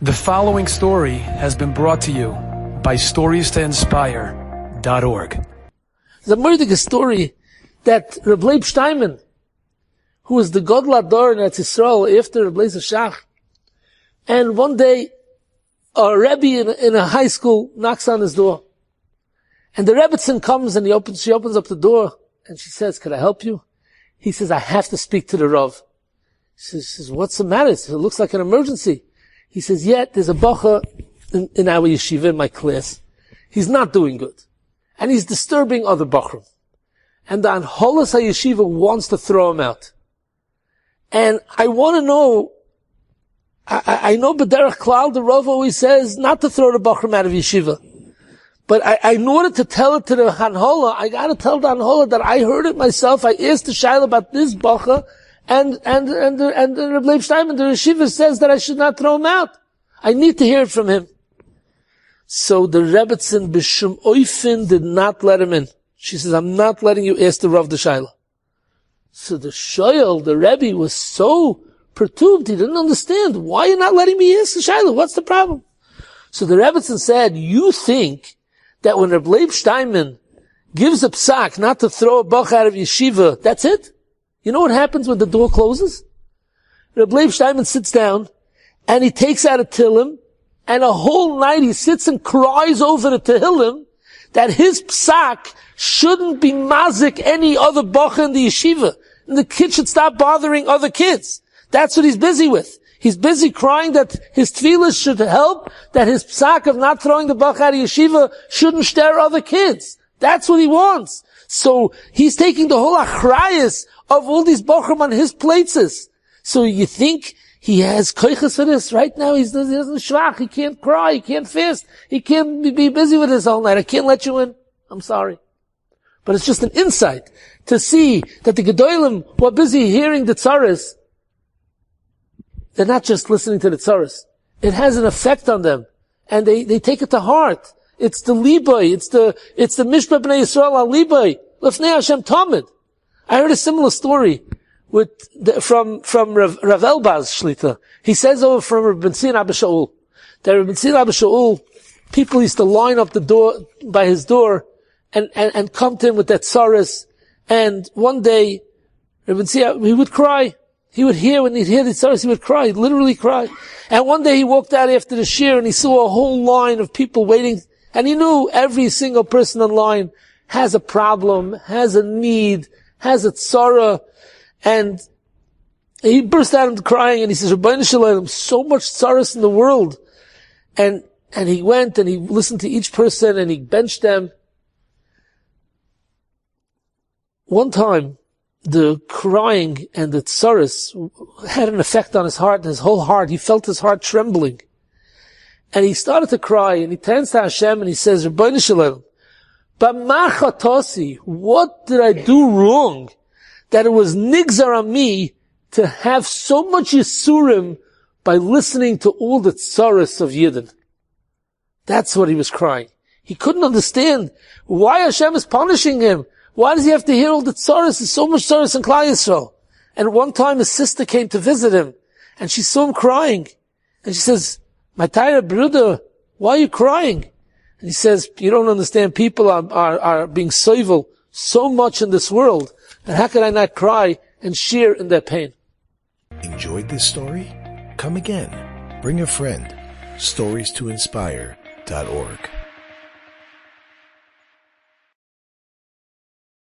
The following story has been brought to you by StoriesToInspire.org. There's a murder story that Reb Leib Steinman, who was the Gadol Ador in Eretz Yisrael after Reb Lezer Shach, and one day a Rebbe in a high school knocks on his door, and the Rebbetzin comes and she opens up the door and she says, "Could I help you?" He says, "I have to speak to the Rav." She says, "What's the matter?" He says, "It looks like an emergency." He says, "Yeah, there's a bacha in our yeshiva, in my class. He's not doing good. And he's disturbing other bachrim. And the Anholas HaYeshiva wants to throw him out. And I want to know, I know B'derech Klal, the Rav always says not to throw the bachrim out of yeshiva. But in order to tell it to the Anhola, I got to tell the Anhola that I heard it myself. I asked the Shaila about this bacha, and the Reb Leib Steinman, the yeshiva, says that I should not throw him out. I need to hear it from him." So the Rebbetzin B'Shum Oifin did not let him in. She says, "I'm not letting you ask the Rav the Shaila." So the Shoyal, the Rebbe, was so perturbed. He didn't understand. "Why are you not letting me ask the Shaila? What's the problem?" So the Rebbetzin said, "You think that when Reb Leib Steinman gives a psak not to throw a bach out of yeshiva, that's it? You know what happens when the door closes? Reb Leib Steinman sits down, and he takes out a Tehillim, and a whole night he sits and cries over the Tehillim that his psak shouldn't be mazik any other bacha in the yeshiva. And the kid should stop bothering other kids. That's what he's busy with. He's busy crying that his tefillah should help, that his psak of not throwing the bacha out of yeshiva shouldn't stir other kids. That's what he wants. So he's taking the whole achrayus of all these bachrim on his places. So you think he has koiches for this? Right now he doesn't shvach, he can't cry, he can't fast, he can't be busy with this all night. I can't let you in. I'm sorry. But it's just an insight to see that the Gedolim who are busy hearing the tzaras, they're not just listening to the tzaras. It has an effect on them. And they take it to heart. It's the libay, it's the Mishpah B'nai Yisrael al libay, Lefnei Hashem Tamid. I heard a similar story from Rav Elbaz Shlita. He says over from Reb Ben Zion Abba Shaul, that Reb Ben Zion Abba Shaul, people used to line up the door, by his door, and come to him with that tzaras. And one day, Reb Ben Zion, he would cry. He would hear, when he'd hear the tzaras, he would cry, he'd literally cry. And one day he walked out after the shir and he saw a whole line of people waiting, and he knew every single person in line has a problem, has a need, has a tzara, and he burst out into crying and he says, "Rabbeinu Shalom, so much tzaras in the world." And he went and he listened to each person and he benched them. One time, the crying and the tzaras had an effect on his heart, his whole heart. He felt his heart trembling. And he started to cry and he turns to Hashem and he says, "Rabbeinu Shalom, b'ma chatasi, what did I do wrong that it was nigzar on me to have so much yisurim by listening to all the tzaras of Yidden?" That's what he was crying. He couldn't understand why Hashem is punishing him. Why does he have to hear all the tzaras? There's so much tzaras in Klal Yisrael. And one time his sister came to visit him and she saw him crying. And she says, "My Taira Bruder, why are you crying?" And he says, "You don't understand. People are being soivel so much in this world. And how can I not cry and share in their pain?" Enjoyed this story? Come again. Bring a friend. StoriesToInspire.org